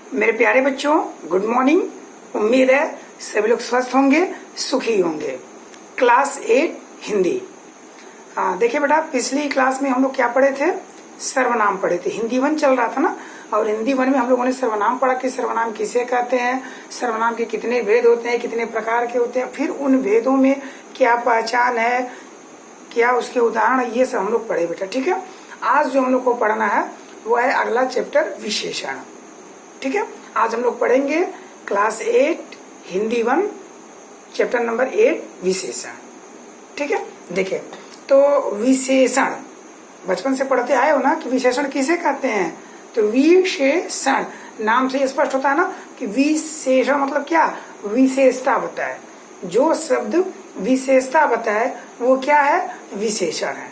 मेरे प्यारे बच्चों, गुड मॉर्निंग। उम्मीद है सभी लोग स्वस्थ होंगे, सुखी होंगे। क्लास 8 हिंदी। देखिए बेटा, पिछली क्लास में हम लोग क्या पढ़े थे? सर्वनाम पढ़े थे। हिंदी 1 चल रहा था ना, और हिंदी 1 में हम लोगों ने सर्वनाम पढ़ा कि सर्वनाम किसे कहते हैं, सर्वनाम के कितने भेद होते हैं, कितने प्रकार के होते हैं, फिर उन भेदों में क्या पहचान है, क्या उसके उदाहरण, ये सब हम लोग पढ़े बेटा। ठीक है, आज जो हम लोग को पढ़ना है वो है अगला चैप्टर, विशेषण। ठीक है, आज हम लोग पढ़ेंगे क्लास 8 हिंदी 1 चैप्टर नंबर 8 विशेषण। ठीक है, देखिए तो विशेषण बचपन से पढ़ते आए हो ना कि विशेषण किसे कहते हैं? तो विशेषण नाम से स्पष्ट होता है ना कि विशेषण मतलब क्या? विशेषता बताए। जो शब्द विशेषता बताए वो क्या है? विशेषण है।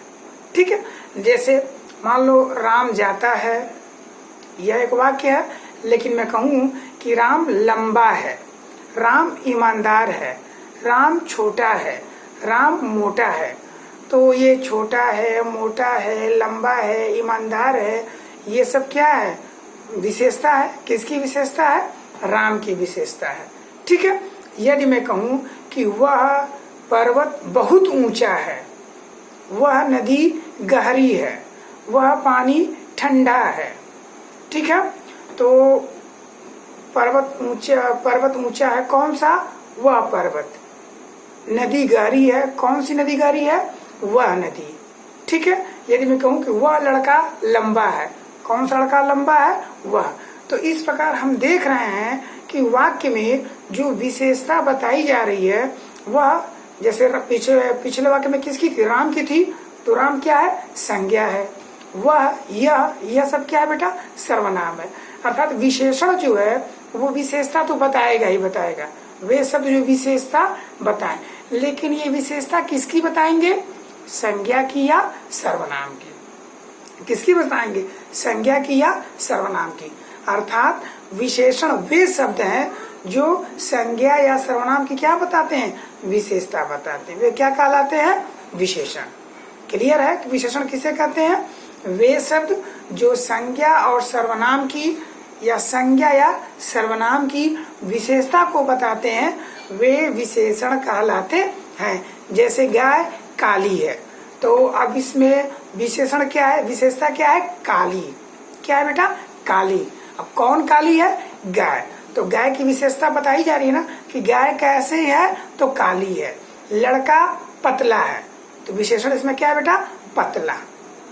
ठीक है, जैसे मान लो राम जाता है, यह एक वाक्य है, लेकिन मैं कहूँ कि राम लंबा है, राम ईमानदार है, राम छोटा है, राम मोटा है। तो ये छोटा है, मोटा है, लंबा है, ईमानदार है, ये सब क्या है? विशेषता है। किसकी विशेषता है? राम की विशेषता है। ठीक है, यदि मैं कहूँ कि वह पर्वत बहुत ऊंचा है, वह नदी गहरी है, वह पानी ठंडा है। ठीक है, तो पर्वत ऊंचा है, कौन सा? वह पर्वत। नदी गहरी है, कौन सी नदी गहरी है? वह नदी। ठीक है, यदि मैं कहूँ कि वह लड़का लंबा है, कौन सा लड़का लंबा है? वह। तो इस प्रकार हम देख रहे हैं कि वाक्य में जो विशेषता बताई जा रही है वह, जैसे पिछले वाक्य में किसकी थी? राम की थी। तो राम क्या है? संज्ञा है। वह, यह सब क्या है बेटा? सर्वनाम है। अर्थात विशेषण जो है वो विशेषता तो बताएगा ही बताएगा, वे शब्द जो विशेषता बताएं। लेकिन ये विशेषता किसकी बताएंगे? संज्ञा की या सर्वनाम की? किसकी बताएंगे? संज्ञा की या सर्वनाम की। अर्थात विशेषण वे शब्द हैं जो संज्ञा या सर्वनाम की क्या बताते हैं? विशेषता बताते हैं। वे क्या कहलाते हैं? विशेषण। क्लियर है कि विशेषण किसे कहते हैं? वे शब्द जो संज्ञा और सर्वनाम की या संज्ञा या सर्वनाम की विशेषता को बताते हैं, वे विशेषण कहलाते हैं। जैसे गाय काली है, तो अब इसमें विशेषण क्या है? विशेषता क्या है? काली। क्या है बेटा? काली। अब कौन काली है? गाय। तो गाय की विशेषता बताई जा रही है ना कि गाय कैसे है? तो काली है। लड़का पतला है, तो विशेषण इसमें क्या है बेटा? पतला।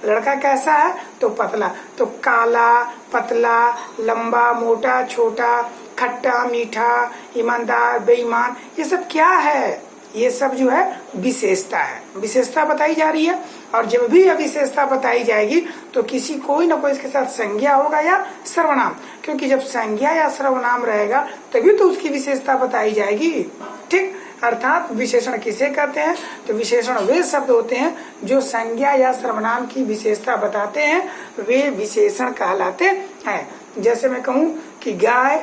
लड़का कैसा है? तो पतला। तो काला, पतला, लंबा, मोटा, छोटा, खट्टा, मीठा, ईमानदार, बेईमान, ये सब क्या है? ये सब जो है विशेषता है। विशेषता बताई जा रही है, और जब भी यह विशेषता बताई जाएगी तो किसी कोई ना कोई इसके साथ संज्ञा होगा या सर्वनाम, क्योंकि जब संज्ञा या सर्वनाम रहेगा तभी तो उसकी विशेषता बताई जाएगी। ठीक, अर्थात विशेषण किसे कहते हैं? तो विशेषण वे शब्द होते हैं जो संज्ञा या सर्वनाम की विशेषता बताते हैं, वे विशेषण कहलाते हैं। जैसे मैं कहूँ कि गाय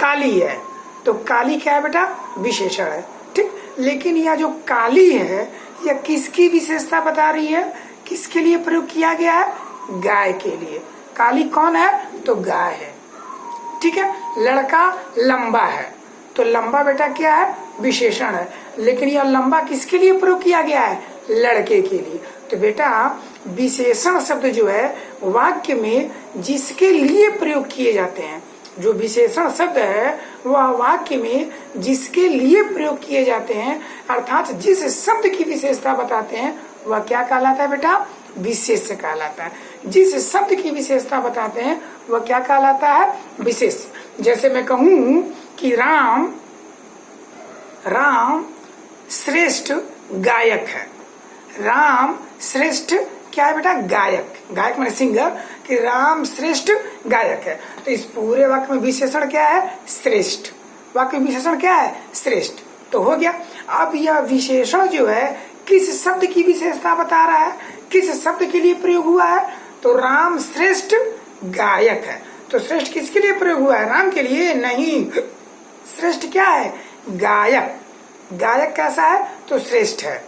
काली है, तो काली क्या है बेटा? विशेषण है। ठीक, लेकिन यह जो काली है यह किसकी विशेषता बता रही है? किसके लिए प्रयोग किया गया है? गाय के लिए। काली कौन है? तो गाय है। ठीक है, लड़का लंबा है, तो लंबा बेटा क्या है? विशेषण है। लेकिन यह लंबा किसके लिए प्रयोग किया गया है? लड़के के लिए। तो बेटा विशेषण शब्द जो है वाक्य में जिसके लिए प्रयोग किए जाते हैं, जो विशेषण शब्द है वह वाक्य में जिसके लिए प्रयोग किए जाते हैं, अर्थात जिस शब्द की विशेषता बताते हैं, वह क्या कहलाता है बेटा? विशेष कहलाता है। जिस शब्द की विशेषता बताते हैं वह क्या कहलाता है? विशेष। जैसे मैं कहूँ कि राम श्रेष्ठ गायक है। राम श्रेष्ठ क्या है बेटा? गायक। गायक माने सिंगर, कि राम श्रेष्ठ गायक है। तो इस पूरे वाक्य में विशेषण क्या है? श्रेष्ठ। वाक्य विशेषण क्या है? श्रेष्ठ। तो हो गया। अब यह विशेषण जो है किस शब्द की विशेषता बता रहा है? किस शब्द के लिए प्रयोग हुआ है? तो राम श्रेष्ठ गायक है। तो श्रेष्ठ किसके लिए प्रयोग हुआ है? राम के लिए नहीं। श्रेष्ठ क्या है? गायक। गायक कैसा है? तो श्रेष्ठ है।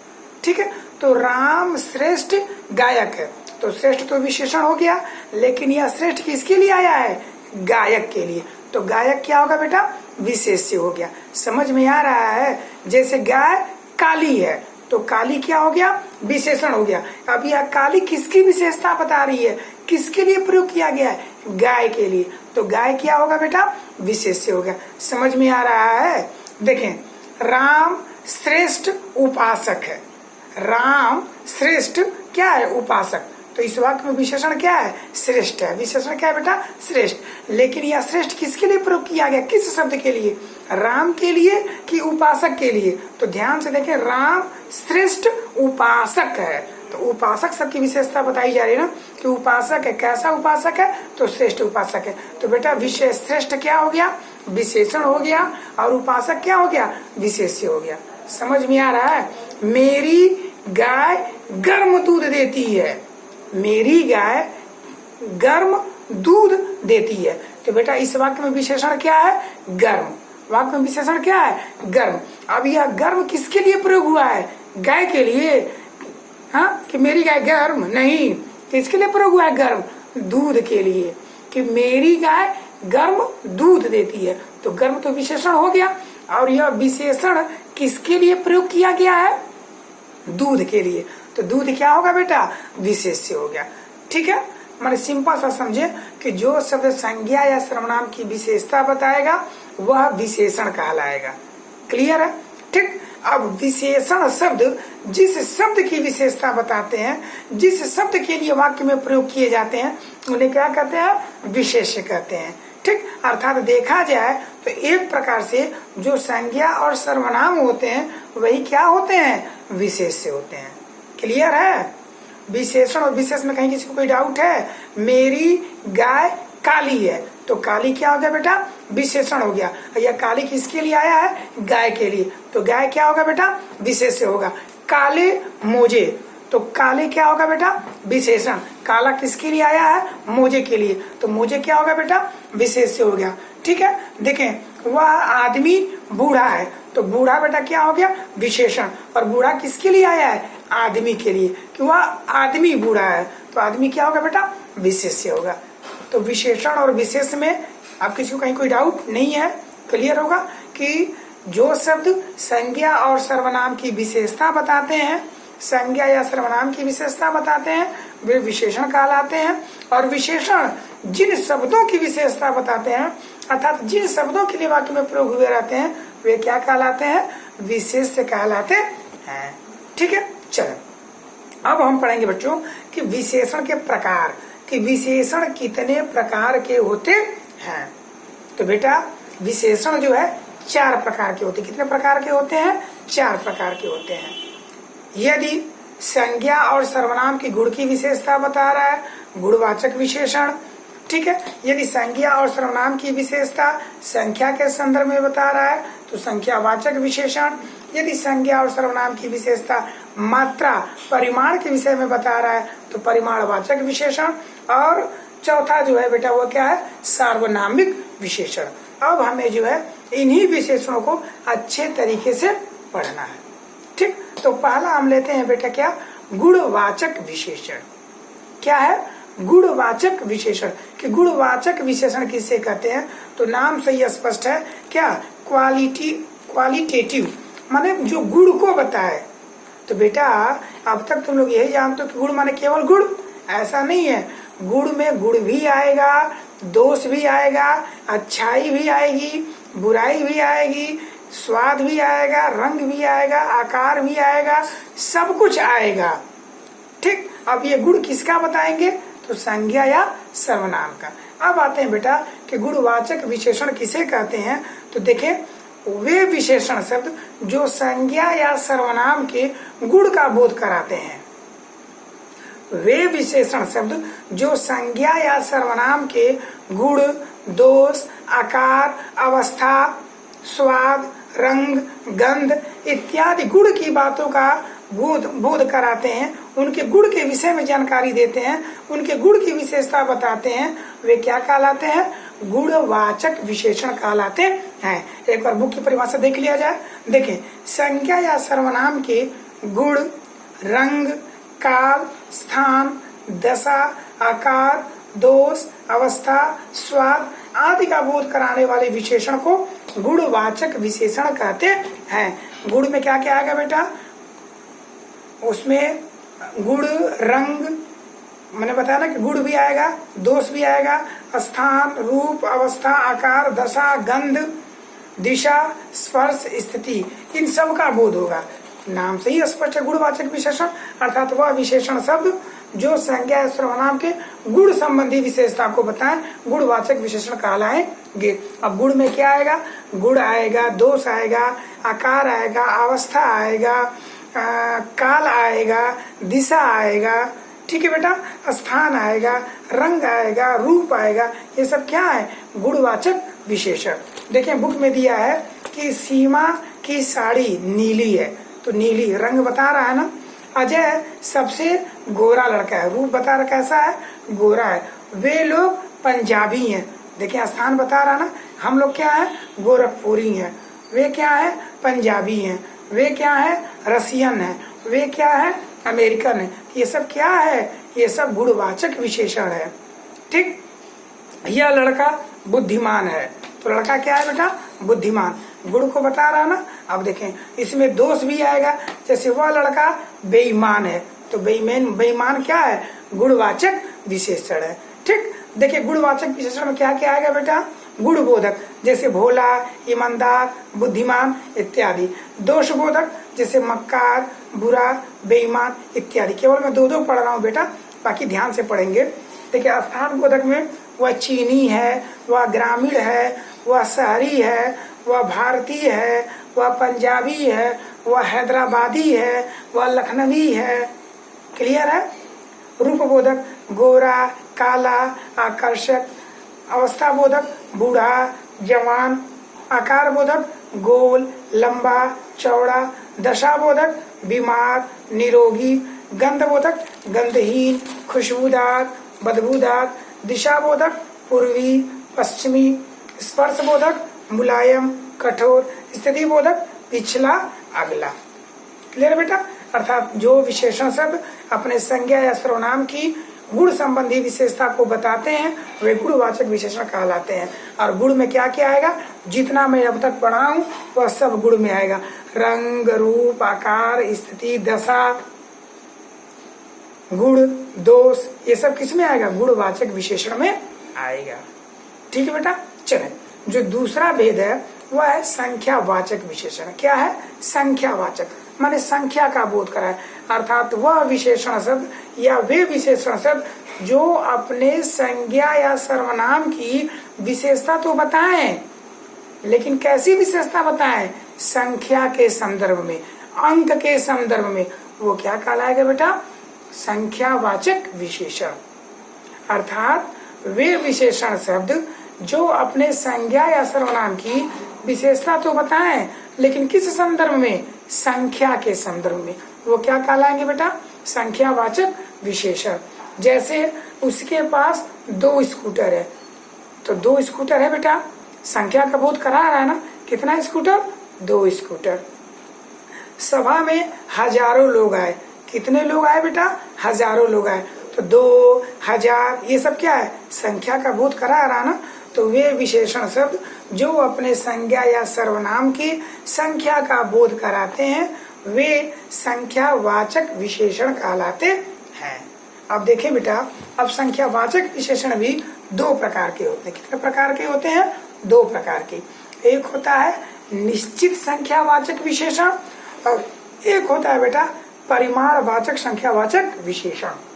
ठीक है, तो राम श्रेष्ठ गायक है, तो श्रेष्ठ तो विशेषण हो गया, लेकिन यह श्रेष्ठ किसके लिए आया है? गायक के लिए। तो गायक क्या होगा बेटा? विशेष्य हो गया। समझ में आ रहा है? जैसे गाय काली है तो काली क्या हो गया? विशेषण हो गया। अब यह काली किसकी विशेषता बता रही है? किसके लिए प्रयोग किया गया है? गाय के लिए। तो गाय क्या होगा बेटा? विशेष्य हो गया। समझ में आ रहा है? देखें, राम श्रेष्ठ उपासक है। राम श्रेष्ठ क्या है? उपासक। तो इस वाक्य में विशेषण क्या है? श्रेष्ठ है। विशेषण क्या है बेटा? श्रेष्ठ। लेकिन यह श्रेष्ठ किसके लिए प्रयोग किया गया? किस शब्द के लिए? राम के लिए कि उपासक के लिए? तो ध्यान से देखें, राम श्रेष्ठ उपासक है। तो उपासक शब्द की विशेषता बताई जा रही है ना कि उपासक है। कैसा उपासक है? तो श्रेष्ठ उपासक है। तो बेटा विशेष श्रेष्ठ क्या हो गया? विशेषण हो गया। और उपासक क्या हो गया? विशेष्य हो गया। समझ में आ रहा है? मेरी गाय गर्म दूध देती है। मेरी गाय गर्म दूध देती है। तो बेटा इस वाक्य में विशेषण क्या है? गर्म। वाक्य में विशेषण क्या है? गर्म। अब यह गर्म किसके लिए प्रयोग हुआ है? गाय के लिए। हाँ, कि मेरी गाय गर्म नहीं, किसके लिए प्रयोग हुआ है? गर्म दूध के लिए, कि मेरी गाय गर्म दूध देती है। तो गर्म तो विशेषण हो गया। और यह विशेषण किसके लिए प्रयोग किया गया है? दूध के लिए। तो दूध क्या होगा बेटा? विशेष्य हो गया। ठीक है, मैंने सिंपल सा समझे कि जो शब्द संज्ञा या सर्वनाम की विशेषता बताएगा वह विशेषण कहलाएगा। क्लियर है? ठीक। अब विशेषण शब्द जिस शब्द की विशेषता बताते हैं, जिस शब्द के लिए वाक्य में प्रयोग किए जाते हैं, उन्हें क्या कहते हैं? विशेष्य कहते हैं। ठीक। अर्थात देखा जाए तो एक प्रकार से जो संज्ञा और सर्वनाम होते हैं वही क्या होते हैं? विशेष्य होते हैं। क्लियर है? विशेषण और विशेष में कहीं किसी को कोई डाउट है? मेरी गाय काली है तो काली क्या हो गया बेटा? विशेषण हो गया। यह काली किसके लिए आया है? गाय के लिए। तो गाय क्या होगा बेटा? विशेष्य होगा। काले मोजे, तो काले क्या होगा बेटा? विशेषण। काला किसके लिए आया है? मोजे के लिए। तो मोजे क्या होगा बेटा? विशेष्य हो गया। ठीक है, देखें, वह आदमी बूढ़ा है तो बूढ़ा बेटा क्या हो गया? विशेषण। और बूढ़ा किसके लिए आया है? आदमी के लिए, कि वह आदमी बूढ़ा है तो आदमी क्या होगा बेटा? विशेष्य होगा। तो विशेषण और विशेष में आप किसी को कहीं कोई डाउट नहीं है? क्लियर होगा कि जो शब्द संज्ञा और सर्वनाम की विशेषता बताते हैं, संज्ञा या सर्वनाम की विशेषता बताते हैं, वे विशेषण कहलाते हैं। और विशेषण जिन शब्दों की विशेषता बताते हैं, अर्थात जिन शब्दों के लिए वाक्य में प्रयोग हुए रहते हैं, वे क्या कहलाते हैं? विशेष्य कहलाते हैं। ठीक है, चलो अब हम पढ़ेंगे बच्चों कि विशेषण के प्रकार, कि विशेषण कितने प्रकार के होते हैं। तो बेटा विशेषण जो है 4 प्रकार के होते हैं। कितने प्रकार के होते हैं? 4 प्रकार के होते हैं। यदि संज्ञा और सर्वनाम की गुण की विशेषता बता रहा है, गुणवाचक विशेषण। ठीक है, यदि संज्ञा और सर्वनाम की विशेषता संख्या के संदर्भ में बता रहा है तो संख्यावाचक विशेषण। यदि संज्ञा और सर्वनाम की विशेषता मात्रा परिमाण के विषय में बता रहा है तो परिमाणवाचक विशेषण। और चौथा जो है बेटा वो क्या है? सार्वनामिक विशेषण। अब हमें जो है इन्हीं विशेषणों को अच्छे तरीके से पढ़ना है। ठीक, तो पहला हम लेते हैं बेटा क्या? गुणवाचक विशेषण। क्या है? गुणवाचक विशेषण। कि गुणवाचक विशेषण किसे कहते हैं? तो नाम से ही स्पष्ट है। क्या? क्वालिटेटिव, माने जो गुण को बताए। तो बेटा अब तक तुम लोग यही जानते हो कि गुण माने केवल गुण, ऐसा नहीं है। गुण में गुण भी आएगा, दोष भी आएगा, अच्छाई भी आएगी, बुराई भी आएगी, स्वाद भी आएगा, रंग भी आएगा, आकार भी आएगा, सब कुछ आएगा। ठीक, अब ये गुण किसका बताएंगे? तो संज्ञा या सर्वनाम का। अब आते हैं बेटा कि गुणवाचक विशेषण किसे कहते हैं। तो देखें, वे विशेषण शब्द जो संज्ञा या सर्वनाम के गुण का बोध कराते हैं। वे विशेषण शब्द जो संज्ञा या सर्वनाम के गुण, दोष, आकार, अवस्था, स्वाद, रंग, गंध इत्यादि गुण की बातों का बोध कराते हैं, उनके गुण के विषय में जानकारी देते हैं, उनके गुण की विशेषता बताते हैं, वे क्या कहलाते हैं? गुणवाचक विशेषण कहलाते हैं। एक बार बुक की परिभाषा देख लिया जाए। देखें, संज्ञा या सर्वनाम के गुण, रंग, काल, स्थान, दशा, आकार, दोष, अवस्था, स्वाद आदि का बोध कराने वाले विशेषण को गुणवाचक विशेषण कहते हैं। गुण में क्या क्या आएगा बेटा? उसमें गुण, रंग, मैंने बताया ना कि गुण भी आएगा, दोष भी आएगा, स्थान, रूप, अवस्था, आकार, दशा, गंध, दिशा, स्पर्श, स्थिति, इन सब का बोध होगा। नाम से ही स्पष्ट है गुणवाचक विशेषण, अर्थात वह विशेषण शब्द जो संज्ञा सर्वनाम के गुण संबंधी विशेषता को बताएं गुणवाचक विशेषण कहलाएंगे। अब गुण में क्या आएगा? गुण आएगा, दोष आएगा, आकार आएगा, अवस्था आएगा, काल आएगा, दिशा आएगा, ठीक है बेटा, स्थान आएगा, रंग आएगा, रूप आएगा, ये सब क्या है? गुणवाचक विशेषण। देखिए बुक में दिया है कि सीमा की साड़ी नीली है, तो नीली रंग बता रहा है ना। अजय सबसे गोरा लड़का है, रूप बता रहा कैसा है? गोरा है। वे लोग पंजाबी हैं, देखिए स्थान बता रहा ना, हम लोग क्या है? गोरखपुरी हैं। वे क्या है? पंजाबी हैं। वे क्या है? रसियन है। वे क्या है? अमेरिकन है। ये सब क्या है? ये सब गुणवाचक विशेषण है। ठीक, यह लड़का बुद्धिमान है, तो लड़का क्या है बेटा? बुद्धिमान, गुण को बता रहा ना। अब देखें इसमें दोष भी आएगा, जैसे वह लड़का बेईमान है, तो बेईमान क्या है? गुणवाचक विशेषण है। ठीक, देखिए गुणवाचक विशेषण में क्या क्या आएगा बेटा? गुणबोधक, जैसे भोला, ईमानदार, बुद्धिमान इत्यादि। दोषबोधक, जैसे मक्कार, बुरा, बेईमान इत्यादि। केवल मैं दो दो पढ़ रहा हूँ बेटा, बाकी ध्यान से पढ़ेंगे। देखिए स्थान बोधक में वह चीनी है, वह ग्रामीण है, वह शहरी है, वह भारतीय है, वह पंजाबी है, वह हैदराबादी है, वह लखनवी है। क्लियर है? रूपबोधक गोरा, काला, आकर्षक। अवस्था बोधक बूढ़ा, जवान। आकार बोधक गोल, लंबा, चौड़ा। दशा बोधक बीमार, निरोगी। गंध बोधक गंधहीन, खुशबूदार, बदबूदार। दिशा बोधक पूर्वी, पश्चिमी। स्पर्श बोधक मुलायम, कठोर। स्थिति बोधक पिछला, अगला। क्लियर बेटा? अर्थात जो विशेषण शब्द अपने संज्ञा या सर्वनाम की गुण संबंधी विशेषता को बताते हैं वे गुणवाचक विशेषण कहलाते हैं। और गुण में क्या क्या आएगा? जितना मैं अब तक पढ़ा हूँ वह सब गुण में आएगा। रंग, रूप, आकार, स्थिति, दशा, गुण, दोष, ये सब किस में आएगा? गुणवाचक विशेषण में आएगा। ठीक है बेटा? चले, जो दूसरा भेद है वह है संख्यावाचक विशेषण। क्या है? संख्यावाचक, माने संख्या का बोध कराए, अर्थात वह विशेषण शब्द या वे विशेषण शब्द जो अपने संज्ञा या सर्वनाम की विशेषता तो बताएं, लेकिन कैसी विशेषता बताएं? संख्या के संदर्भ में, अंक के संदर्भ में। वो क्या कहलाएगा बेटा? संख्यावाचक विशेषण। अर्थात वे विशेषण शब्द जो अपने संज्ञा या सर्वनाम की विशेषता तो बताएं, लेकिन किस संदर्भ में? संख्या के संदर्भ में। वो क्या कहलाएंगे बेटा? संख्यावाचक विशेषण। जैसे उसके पास 2 स्कूटर है, तो 2 स्कूटर है बेटा, संख्या का बोध करा रहा है ना। कितना स्कूटर? 2 स्कूटर। सभा में हजारों लोग आए, कितने लोग आए बेटा? हजारों लोग आए, तो 2, 1000 ये सब क्या है? संख्या का बोध करा रहा ना। तो वे विशेषण शब्द जो अपने संज्ञा या सर्वनाम की संख्या का बोध कराते हैं वे संख्यावाचक विशेषण कहलाते हैं। अब देखें बेटा, अब संख्यावाचक विशेषण भी 2 प्रकार के होते हैं। कितने प्रकार के होते हैं? 2 प्रकार के। एक होता है निश्चित संख्यावाचक विशेषण और एक होता है बेटा परिमाणवाचक संख्यावाचक विशेषण।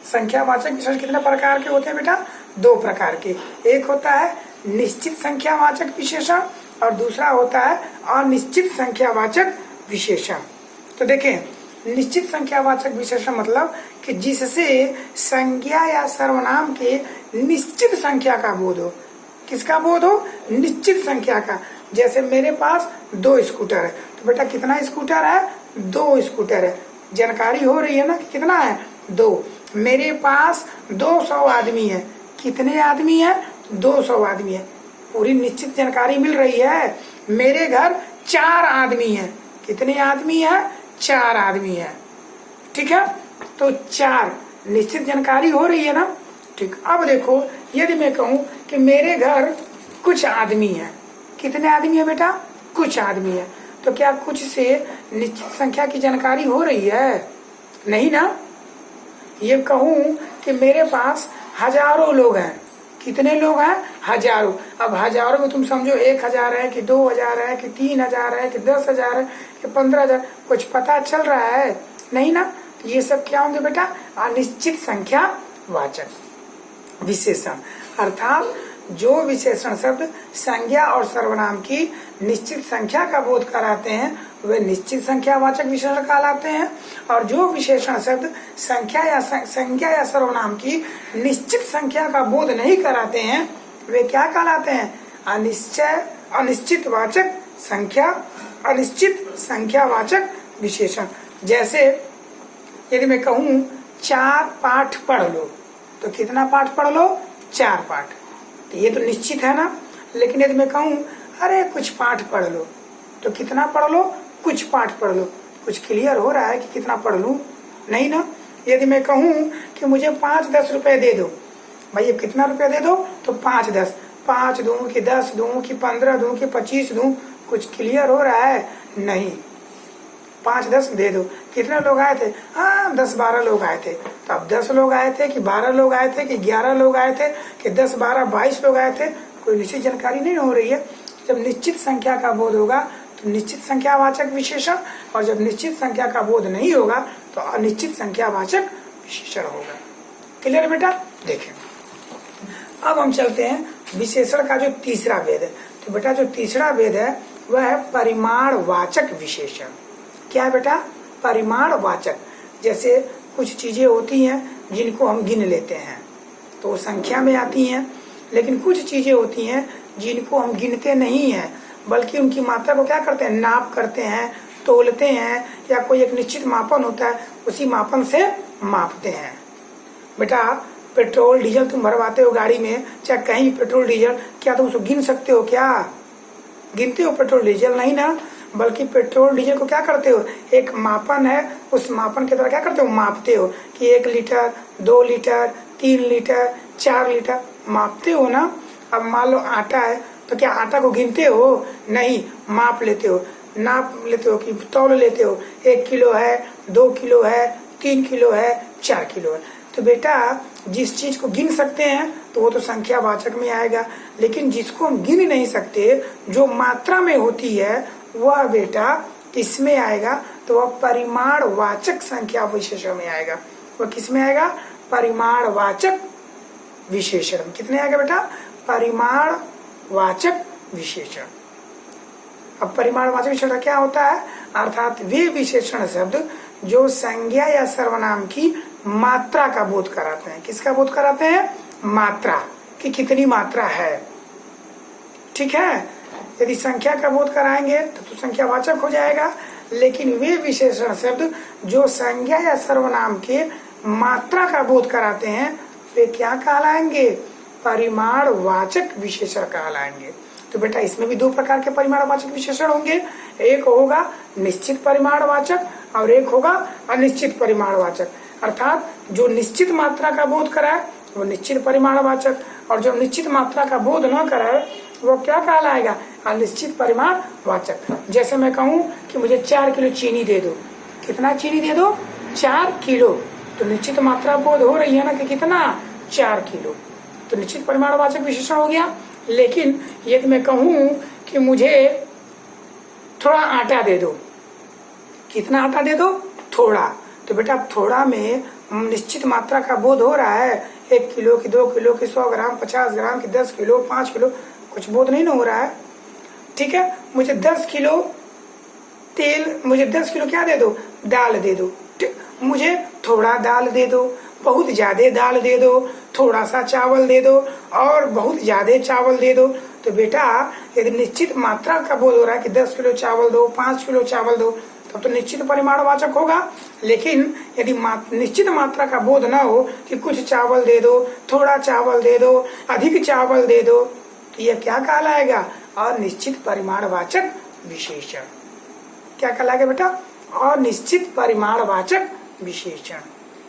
संख्यावाचक विशेषण कितने प्रकार के होते हैं बेटा? 2 प्रकार के। एक होता है निश्चित संख्यावाचक विशेषण और दूसरा होता है अनिश्चित संख्यावाचक विशेषण। तो देखें निश्चित संख्यावाचक विशेषण मतलब कि जिससे संज्ञा या सर्वनाम के निश्चित संख्या का बोध हो। किसका बोध हो? निश्चित संख्या का। जैसे मेरे पास 2 स्कूटर है, तो बेटा कितना स्कूटर है? 2 स्कूटर है। जानकारी हो रही है ना कि कितना है? 2। मेरे पास 200 आदमी है, कितने आदमी है? 200 आदमी है। पूरी निश्चित जानकारी मिल रही है। मेरे घर 4 आदमी है, कितने आदमी है? 4 आदमी है। ठीक है, तो 4 निश्चित जानकारी हो रही है ना। ठीक, अब देखो यदि मैं कहूं कि मेरे घर कुछ आदमी है, कितने आदमी है बेटा? कुछ आदमी है, तो क्या कुछ से निश्चित संख्या की जानकारी हो रही है? नहीं ना। ये कहूं कि मेरे पास हजारों लोग हैं, कितने लोग हैं? हजारों। अब हजारों में तुम समझो 1000 है कि 2000 है कि 3000 है कि 10,000 है कि 15,000, कुछ पता चल रहा है? नहीं ना। तो ये सब क्या होंगे बेटा? अनिश्चित संख्या वाचक विशेषण। अर्थात जो विशेषण शब्द संज्ञा और सर्वनाम की निश्चित संख्या का बोध कराते हैं वे निश्चित संख्या वाचक विशेषण कहलाते हैं, और जो विशेषण शब्द संज्ञा या सर्वनाम की निश्चित संख्या का बोध नहीं कराते हैं वे क्या कहलाते हैं? अनिश्चित वाचक संख्या, अनिश्चित संख्या वाचक विशेषण। जैसे यदि मैं कहूं 4 पाठ पढ़ लो, तो कितना पाठ पढ़ लो? 4 पाठ, तो ये तो निश्चित है ना। लेकिन यदि मैं कहूं अरे कुछ पाठ पढ़ लो, तो कितना पढ़ लो? कुछ पाठ पढ़ लो। कुछ क्लियर हो रहा है कि कितना पढ़ लूं? नहीं ना। यदि मैं कहूं कि मुझे 5-10 रुपए दे दो, भाई ये कितना रुपए दे दो? तो 5-10, 5 दूं कि 10 दूं कि 15 दूं कि 25 दूं, कुछ क्लियर हो रहा है? नहीं। 5-10 दे दो। कितने लोग आए थे? हाँ 10-12 लोग आए थे। तो अब 10 लोग आए थे कि 12 लोग आए थे कि 11 लोग आए थे कि 10, 12, 22 लोग आए थे, कोई निश्चित जानकारी नहीं हो रही है। जब निश्चित संख्या का बोध होगा तो निश्चित संख्या वाचक विशेषण, और जब निश्चित संख्या का बोध नहीं होगा तो अनिश्चित संख्या वाचक विशेषण होगा। क्लियर बेटा? देखें, अब हम चलते हैं विशेषण का जो तीसरा भेद है। तो बेटा जो तीसरा भेद है वह है परिमाण वाचक विशेषण। क्या है बेटा? परिमाण वाचक। जैसे कुछ चीजें होती हैं जिनको हम गिन लेते हैं तो वो संख्या में आती हैं, लेकिन कुछ चीजें होती हैं जिनको हम गिनते नहीं हैं बल्कि उनकी मात्रा को क्या करते हैं? नाप करते हैं, तोलते हैं, या कोई एक निश्चित मापन होता है उसी मापन से मापते हैं। बेटा पेट्रोल डीजल तुम भरवाते हो गाड़ी में, चाहे कहीं पेट्रोल डीजल, क्या तुम उसको गिन सकते हो? क्या गिनते हो पेट्रोल डीजल? नहीं ना। बल्कि पेट्रोल डीजल को क्या करते हो? एक मापन है, उस मापन के द्वारा क्या करते हो? मापते हो कि 1 लीटर, 2 लीटर, 3 लीटर, 4 लीटर, मापते हो ना। अब मान लो आटा है, तो क्या आटा को गिनते हो? नहीं, माप लेते हो, नाप लेते हो कि तौल लेते हो। 1 किलो है, 2 किलो है, 3 किलो है, 4 किलो है। तो बेटा जिस चीज को गिन सकते हैं तो वो तो संख्या वाचक में आएगा, लेकिन जिसको हम गिन नहीं सकते, जो मात्रा में होती है, वह बेटा किसमें आएगा? तो वह परिमाण वाचक संख्या विशेषण में आएगा। वह किसमें आएगा? परिमाण वाचक विशेषण। कितने आएगा बेटा? परिमाण वाचक विशेषण। अब परिमाण वाचक विशेषण क्या होता है? अर्थात वे विशेषण शब्द जो संज्ञा या सर्वनाम की मात्रा का बोध कराते हैं। किसका बोध कराते हैं? मात्रा कि कितनी मात्रा है। ठीक है। यदि संख्या का बोध कराएंगे तो संख्या वाचक हो जाएगा, लेकिन वे विशेषण शब्द जो संज्ञा या सर्वनाम के मात्रा का बोध कराते हैं वे क्या कहलाएंगे? परिमाण वाचक विशेषण कहलाएंगे। तो बेटा इसमें भी 2 प्रकार के परिमाण वाचक विशेषण होंगे। एक होगा निश्चित परिमाण वाचक और एक होगा अनिश्चित परिमाण वाचक। अर्थात जो निश्चित मात्रा का बोध कराए वो निश्चित परिमाण वाचक, और जो निश्चित मात्रा का बोध न कराए वो क्या कहलाएगा? अनिश्चित परिमाण वाचक। जैसे मैं कहूँ कि मुझे 4 किलो चीनी दे दो, कितना चीनी दे दो? 4 किलो। तो निश्चित मात्रा बोध हो रही है ना कि कितना? 4 किलो। तो निश्चित परिमाण वाचक विशेषण हो गया। लेकिन यदि मैं कहूँ कि मुझे थोड़ा आटा दे दो, कितना आटा दे दो? थोड़ा। तो बेटा थोड़ा में निश्चित मात्रा का बोध हो रहा है? 1 किलो की, 2 किलो की, 100 ग्राम, 50 ग्राम की, 10 किलो, 5 किलो, कुछ बोध नहीं ना हो रहा है। ठीक है। मुझे 10 किलो तेल, मुझे 10 किलो क्या दे दो? दाल दे दो। मुझे थोड़ा दाल दे दो, बहुत ज्यादा दाल दे दो, थोड़ा सा चावल दे दो और बहुत ज्यादा चावल दे दो। तो बेटा यदि निश्चित मात्रा का बोध हो रहा है कि 10 किलो चावल दो, 5 किलो चावल दो, तब तो निश्चित परिमाण वाचक होगा। लेकिन यदि निश्चित मात्रा का बोध ना हो कि कुछ चावल दे दो, थोड़ा चावल दे दो, अधिक चावल दे दो, तो यह क्या कहलाएगा? अनिश्चित परिमाण वाचक विशेषण। क्या कहलाएगा बेटा? अनिश्चित परिमाण वाचक विशेषण।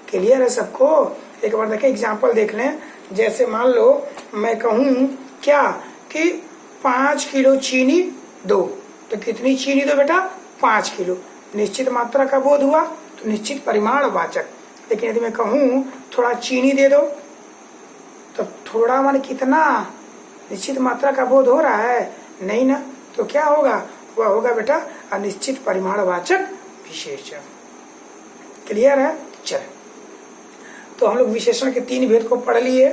क्लियर है सबको? एक बार देखें, एग्जाम्पल देख लें। जैसे मान लो मैं कहूँ क्या कि 5 किलो चीनी दो, तो कितनी चीनी दो बेटा? 5 किलो। निश्चित मात्रा का बोध हुआ तो निश्चित परिमाण वाचक। लेकिन यदि मैं कहूँ थोड़ा चीनी दे दो, तो थोड़ा मान कितना? निश्चित मात्रा का बोध हो रहा है? नहीं ना। तो क्या होगा? वह होगा बेटा अनिश्चित परिमाणवाचक विशेषण। क्लियर है? चल, तो हम लोग विशेषण के 3 भेद को पढ़ लिए।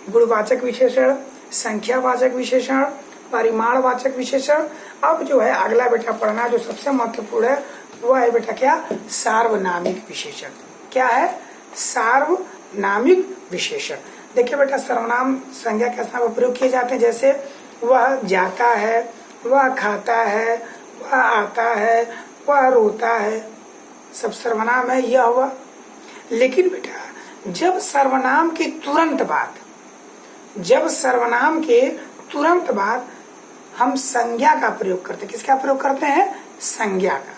गुणवाचक विशेषण, संख्यावाचक विशेषण, परिमाणवाचक विशेषण। अब जो है अगला बेटा पढ़ना जो सबसे महत्वपूर्ण है वह है बेटा क्या? सार्वनामिक विशेषण। क्या है? सार्वनामिक विशेषण। देखिए बेटा, सर्वनाम संज्ञा के स्थान पर प्रयोग किए जाते हैं। जैसे वह जाता है, वह खाता है, वह आता है, वह रोता है, सब सर्वनाम है। यह हुआ। लेकिन बेटा जब सर्वनाम के तुरंत बाद हम संज्ञा का प्रयोग करते हैं। किसका प्रयोग करते हैं? संज्ञा का।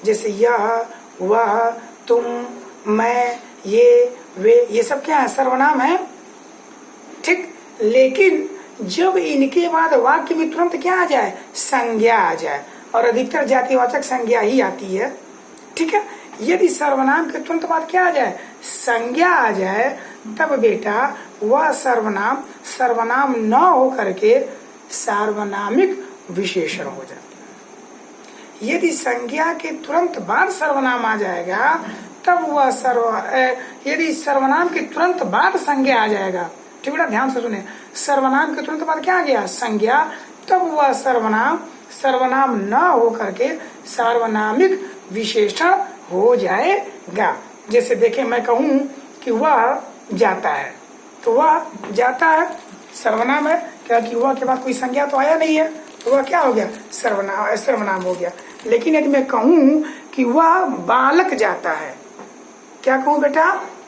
जैसे यह, वह, तुम, मैं, ये, वे, ये सब क्या है? सर्वनाम है। ठीक। लेकिन जब इनके बाद वाक्य में तुरंत क्या आ जाए? संज्ञा आ जाए, और अधिकतर जातिवाचक संज्ञा ही आती है। ठीक है। यदि सर्वनाम के तुरंत बाद क्या आ जाए? संज्ञा आ जाए, तब बेटा वह सर्वनाम न हो करके सार्वनामिक विशेषण हो जाता है। यदि संज्ञा के तुरंत बाद सर्वनाम आ जाएगा तब वह यदि सर्वनाम के तुरंत बाद संज्ञा आ जाएगा, ठीक बेटा ध्यान से सुने, सर्वनाम के तुरंत बाद क्या आ गया? संज्ञा, तब वह सर्वनाम न हो करके सार्वनामिक विशेषण हो जाएगा। जैसे देखें, मैं कहूँ कि वह जाता है, तो वह जाता है सर्वनाम है, क्या कि वह के बाद कोई संज्ञा तो आया नहीं है, तो वह क्या हो गया? सर्वनाम हो गया। लेकिन यदि मैं कहूँ कि वह बालक जाता है, क्या कहूँ बेटा?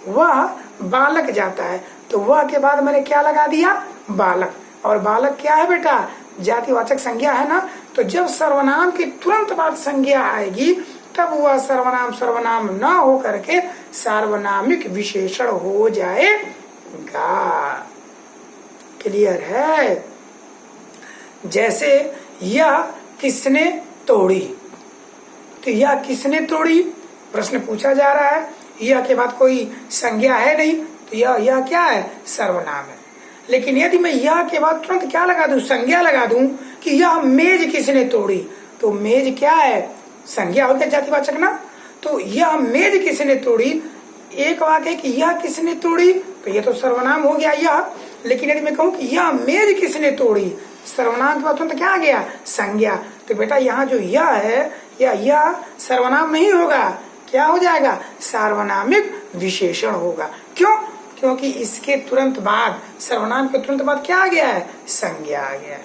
वह बालक जाता है, तो वह के बाद मैंने क्या लगा दिया? बालक। और बालक क्या है बेटा? जातिवाचक संज्ञा है ना। तो जब सर्वनाम के तुरंत बाद संज्ञा आएगी तब वह सर्वनाम न हो करके सार्वनामिक विशेषण हो जाएगा। क्लियर है? जैसे यह किसने तोड़ी, तो यह किसने तोड़ी प्रश्न पूछा जा रहा है। यह के बाद कोई संज्ञा है नहीं, तो यह क्या है? सर्वनाम है। लेकिन यदि मैं यह के बाद तुरंत क्या लगा दूं? संज्ञा लगा दूं कि यह मेज किसने तोड़ी, तो मेज क्या है? संज्ञा हो गया जातिवाचक ना। तो यह मेज किसने तोड़ी, एक वाक्य कि यह किसने तोड़ी, तो यह तो सर्वनाम हो गया यह। लेकिन यदि मैं कहूँ कि यह मेज किसने तोड़ी, सर्वनाम के बाद तुरंत क्या आ गया? संज्ञा। तो बेटा यहाँ जो यह है, यह सर्वनाम नहीं होगा, क्या हो जाएगा? सार्वनामिक विशेषण होगा। क्यों? क्योंकि इसके तुरंत बाद, सर्वनाम के तुरंत बाद क्या आ गया है? संज्ञा आ गया है।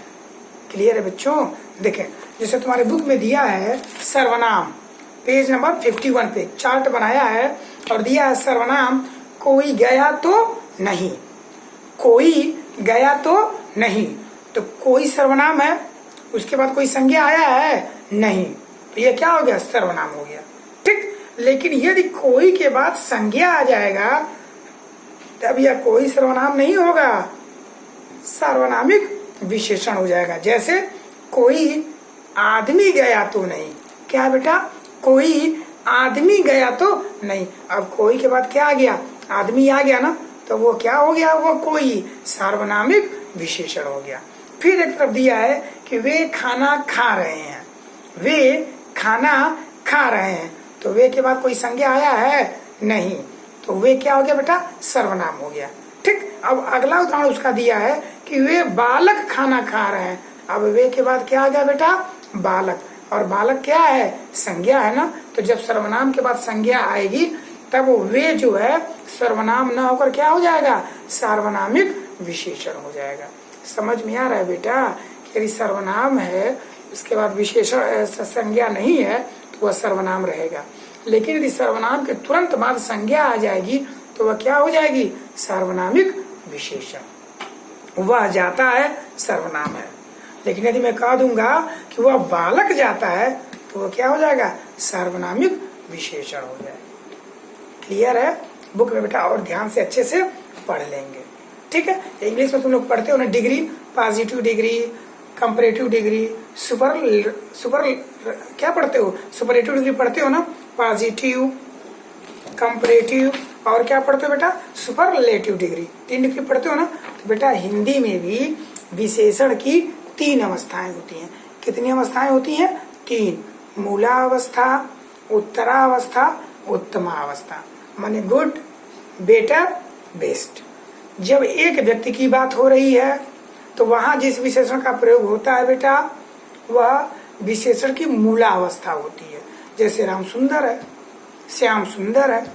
क्लियर है बच्चों? देखें, जैसे तुम्हारे बुक में दिया है सर्वनाम, पेज नंबर 51 पे चार्ट बनाया है और दिया है सर्वनाम कोई गया तो नहीं, कोई गया तो नहीं। तो कोई सर्वनाम है, उसके बाद कोई संज्ञा आया है नहीं, तो यह क्या हो गया? सर्वनाम हो गया। ठीक। लेकिन यदि कोई के बाद संज्ञा आ जाएगा तब यह कोई सर्वनाम नहीं होगा, सार्वनामिक विशेषण हो जाएगा। जैसे कोई आदमी गया तो नहीं, क्या बेटा? कोई आदमी गया तो नहीं। अब कोई के बाद क्या आ गया? आदमी आ गया ना, तो वो क्या हो गया? वो कोई सार्वनामिक विशेषण हो गया। फिर एक तरफ दिया है कि वे खाना खा रहे हैं, वे खाना खा रहे हैं, तो वे के बाद कोई संज्ञा आया है? नहीं, तो वे क्या हो गया बेटा? सर्वनाम हो गया। ठीक। अब अगला उदाहरण उसका दिया है कि वे बालक खाना खा रहे हैं, अब वे के बाद क्या आ गया बेटा? बालक। और बालक क्या है? संज्ञा है ना। तो जब सर्वनाम के बाद संज्ञा आएगी तब वे जो है सर्वनाम न होकर क्या हो जाएगा? सार्वनामिक विशेषण हो जाएगा। समझ में आ रहा है बेटा? यदि सर्वनाम है उसके बाद विशेषण संज्ञा नहीं है तो वह सर्वनाम रहेगा। लेकिन यदि सर्वनाम के तुरंत बाद संज्ञा आ जाएगी तो वह क्या हो जाएगी? सार्वनामिक विशेषण। वह जाता है सर्वनाम है। लेकिन यदि मैं कह दूंगा कि वह बालक जाता है तो वह क्या हो जाएगा? सार्वनामिक विशेषण हो जाएगा। क्लियर है? बुक में बेटा और ध्यान से अच्छे से पढ़ लेंगे। ठीक है। इंग्लिश में तुम लोग पढ़ते हो ना degree, positive degree, comparative degree, super क्या पढ़ते हो, सुपरलेटिव डिग्री पढ़ते हो ना, पॉजिटिव, कंपैरेटिव और क्या पढ़ते हो बेटा, सुपरलेटिव डिग्री, 3 डिग्री पढ़ते हो ना। तो बेटा हिंदी में भी विशेषण की 3 अवस्थाएं होती हैं। कितनी अवस्थाएं होती हैं? 3। मूलावस्था, उत्तरावस्था, उत्तमावस्था, माने गुड, बेटर, बेस्ट। जब एक व्यक्ति की बात हो रही है तो वहां जिस विशेषण का प्रयोग होता है बेटा, वह विशेषण की मूलावस्था होती है। जैसे राम सुंदर है, श्याम सुंदर है,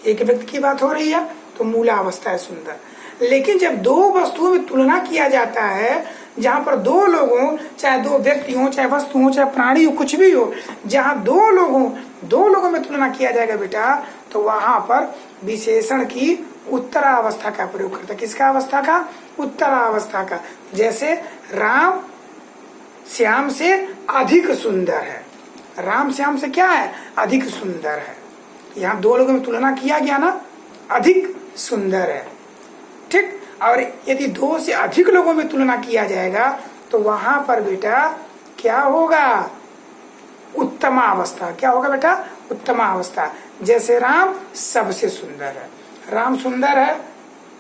एक व्यक्ति की बात हो रही है तो मूलावस्था है सुंदर। लेकिन जब 2 वस्तुओं में तुलना किया जाता है, जहां पर 2 लोग हों, चाहे 2 व्यक्ति हो, चाहे वस्तु हो, चाहे प्राणी हो, कुछ भी हो, जहां 2 लोगों में तुलना किया जाएगा बेटा, तो वहां पर विशेषण की उत्तरावस्था का प्रयोग करता है। किसका अवस्था का? उत्तरावस्था का। जैसे राम श्याम से अधिक सुंदर है, राम श्याम से क्या है? अधिक सुंदर है। यहाँ 2 लोगों में तुलना किया गया ना, अधिक सुंदर है, ठीक। और यदि 2 से अधिक लोगों में तुलना किया जाएगा तो वहां पर बेटा क्या होगा? उत्तमावस्था। क्या होगा बेटा? उत्तमावस्था। जैसे राम सबसे सुंदर है, राम सुंदर है,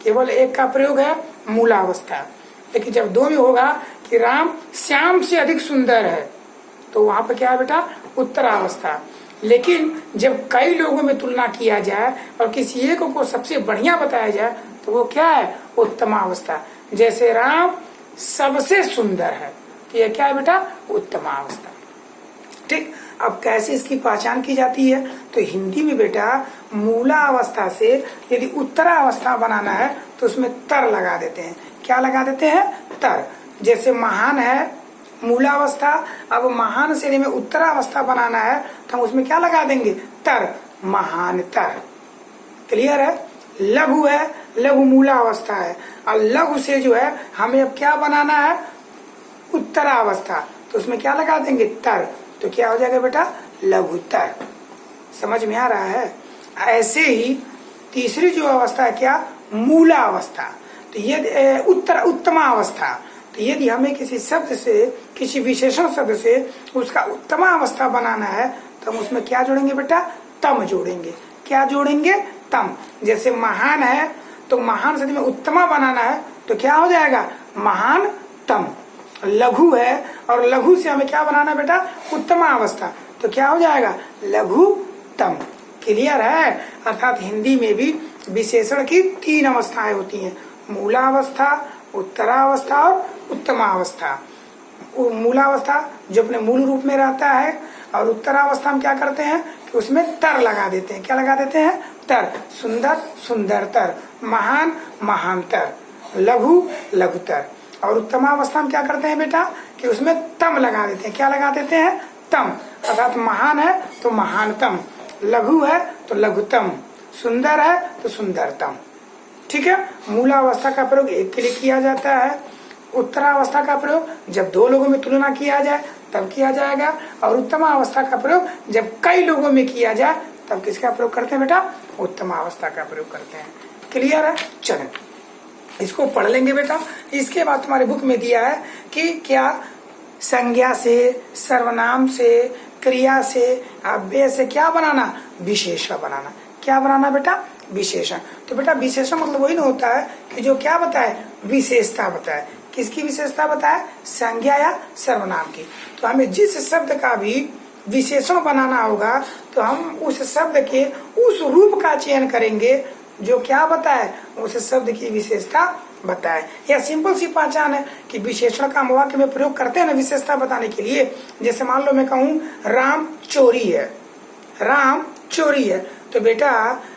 केवल एक का प्रयोग है मूलावस्था। लेकिन जब 2 में होगा कि राम श्याम से अधिक सुंदर है, तो वहां पर क्या है बेटा? उत्तरावस्था। लेकिन जब कई लोगों में तुलना किया जाए और किसी एक को सबसे बढ़िया बताया जाए तो वो क्या है? उत्तमावस्था। जैसे राम सबसे सुंदर है, तो यह क्या है बेटा? उत्तमावस्था, ठीक। अब कैसे इसकी पहचान की जाती है? तो हिंदी में बेटा मूलावस्था से यदि उत्तरावस्था बनाना है तो उसमें तर लगा देते हैं। क्या लगा देते हैं? तर। जैसे महान है मूलावस्था, अब महान से में उत्तरावस्था बनाना है तो हम उसमें क्या लगा देंगे? तर, महानतर। क्लियर है? लघु है, लघु मूलावस्था है, और लघु से जो है हमें अब क्या बनाना है? उत्तरावस्था, तो उसमें क्या लगा देंगे? तर। तो क्या हो जाएगा बेटा? लघुतर। समझ में आ रहा है? ऐसे ही तीसरी जो अवस्था है क्या? मूलावस्था। तो ये उत्तमावस्था। तो यदि हमें किसी शब्द से, किसी विशेषण शब्द से उसका उत्तमावस्था बनाना है तो हम उसमें क्या जोड़ेंगे बेटा? तम जोड़ेंगे। क्या जोड़ेंगे? तम। जैसे महान है तो महान से में उत्तमा बनाना है तो क्या हो जाएगा? महान तम। लघु है और लघु से हमें क्या बनाना है बेटा? उत्तमावस्था, तो क्या हो जाएगा? लघु तम। क्लियर है? अर्थात हिंदी में भी विशेषण की 3 अवस्थाएं होती हैं, मूलावस्था, उत्तरावस्था और उत्तमावस्था। मूलावस्था जो अपने मूल रूप में रहता है, और उत्तरावस्था हम क्या करते हैं कि उसमें तर लगा देते हैं। क्या लगा देते हैं? तर। सुंदर सुंदरतर, महान महानतर, लघु लघुतर। और उत्तमावस्था हम क्या करते हैं बेटा कि उसमें तम लगा देते हैं। क्या लगा देते हैं? तम। अर्थात महान है तो महानतम, लघु है तो लघुतम, सुंदर है तो सुंदरतम, ठीक है। मूलावस्था का प्रयोग एक के लिए किया जाता है, उत्तरावस्था का प्रयोग जब 2 लोगों में तुलना किया जाए तब किया जाएगा, और उत्तमावस्था का प्रयोग जब कई लोगों में किया जाए तब किसका प्रयोग करते हैं बेटा? उत्तमावस्था का प्रयोग करते हैं। क्लियर है? चलें इसको पढ़ लेंगे बेटा। इसके बाद तुम्हारे बुक में दिया है कि क्या संज्ञा से, सर्वनाम से, क्रिया से, अव्यय से क्या बनाना? विशेषण बनाना। क्या बनाना बेटा? विशेषण। तो बेटा विशेषण मतलब वही ना होता है कि जो क्या बताए? विशेषता बताए। किसकी विशेषता बताए? संज्ञा या सर्वनाम की। तो हमें जिस शब्द का भी विशेषण बनाना होगा तो हम उस शब्द के उस रूप का चयन करेंगे जो क्या बताए? उस शब्द की विशेषता बताए। यह सिंपल सी पहचान है कि विशेषण का हम वाक्य में प्रयोग करते हैं ना विशेषता बताने के लिए। जैसे मान लो मैं कहूँ राम चोरी है, राम चोरी है, तो बेटा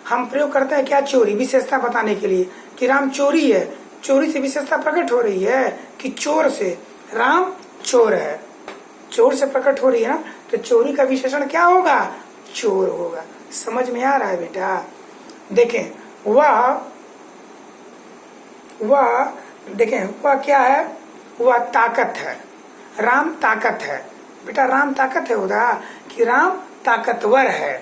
हम प्रयोग करते हैं क्या? चोरी, विशेषता बताने के लिए कि राम चोरी है। चोरी से विशेषता प्रकट हो रही है कि चोर से, राम चोर है, चोर से प्रकट हो रही है ना, तो चोरी का विशेषण क्या होगा? चोर होगा। समझ में आ रहा है बेटा? देखें वह क्या है? वह ताकत है, राम ताकत है। बेटा राम ताकत है होगा कि राम ताकतवर है।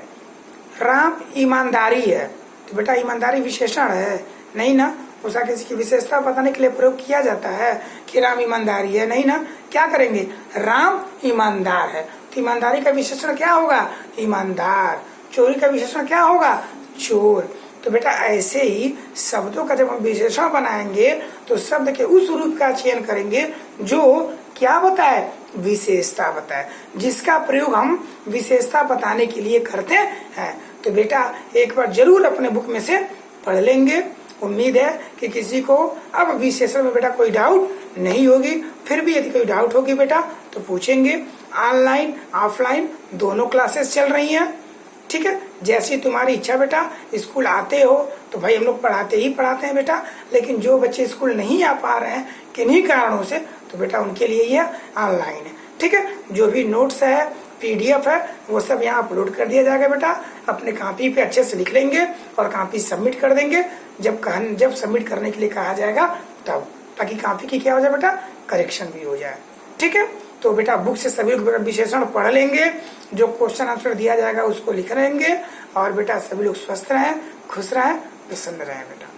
राम ईमानदारी है, तो बेटा ईमानदारी विशेषण है नहीं ना, उसका किसी की विशेषता बताने के लिए प्रयोग किया जाता है कि राम ईमानदारी है, नहीं ना। क्या करेंगे, राम ईमानदार है, तो ईमानदारी का विशेषण क्या होगा, ईमानदार। चोरी का विशेषण क्या होगा, चोर। तो बेटा ऐसे ही शब्दों का जब हम विशेषण बनाएंगे तो शब्द के उस रूप का चयन करेंगे जो क्या बताए, विशेषता बताए, जिसका प्रयोग हम विशेषता बताने के लिए करते हैं। तो बेटा एक बार जरूर अपने बुक में से पढ़ लेंगे। उम्मीद है कि किसी को अब विशेषण में बेटा कोई डाउट नहीं होगी। फिर भी यदि कोई डाउट होगी बेटा तो पूछेंगे। ऑनलाइन ऑफलाइन दोनों क्लासेस चल रही हैं, ठीक है। जैसी तुम्हारी इच्छा बेटा, स्कूल आते हो तो भाई हम लोग पढ़ाते ही पढ़ाते हैं बेटा, लेकिन जो बच्चे स्कूल नहीं आ पा रहे हैं किन्हीं कारणों से, तो बेटा उनके लिए यह ऑनलाइन है, ठीक है। जो भी नोट्स है, PDF है, वो सब यहाँ अपलोड कर दिया जाएगा बेटा। अपने कॉपी पे अच्छे से लिख लेंगे और कॉपी सबमिट कर देंगे जब सबमिट करने के लिए कहा जाएगा तब, ताकि कॉपी की क्या हो जाए बेटा, करेक्शन भी हो जाए, ठीक है। तो बेटा बुक से सभी लोग विशेषण पढ़ लेंगे, जो क्वेश्चन आंसर दिया जाएगा उसको लिख लेंगे, और बेटा सभी लोग स्वस्थ रहें, खुश रहें, प्रसन्न रहें बेटा।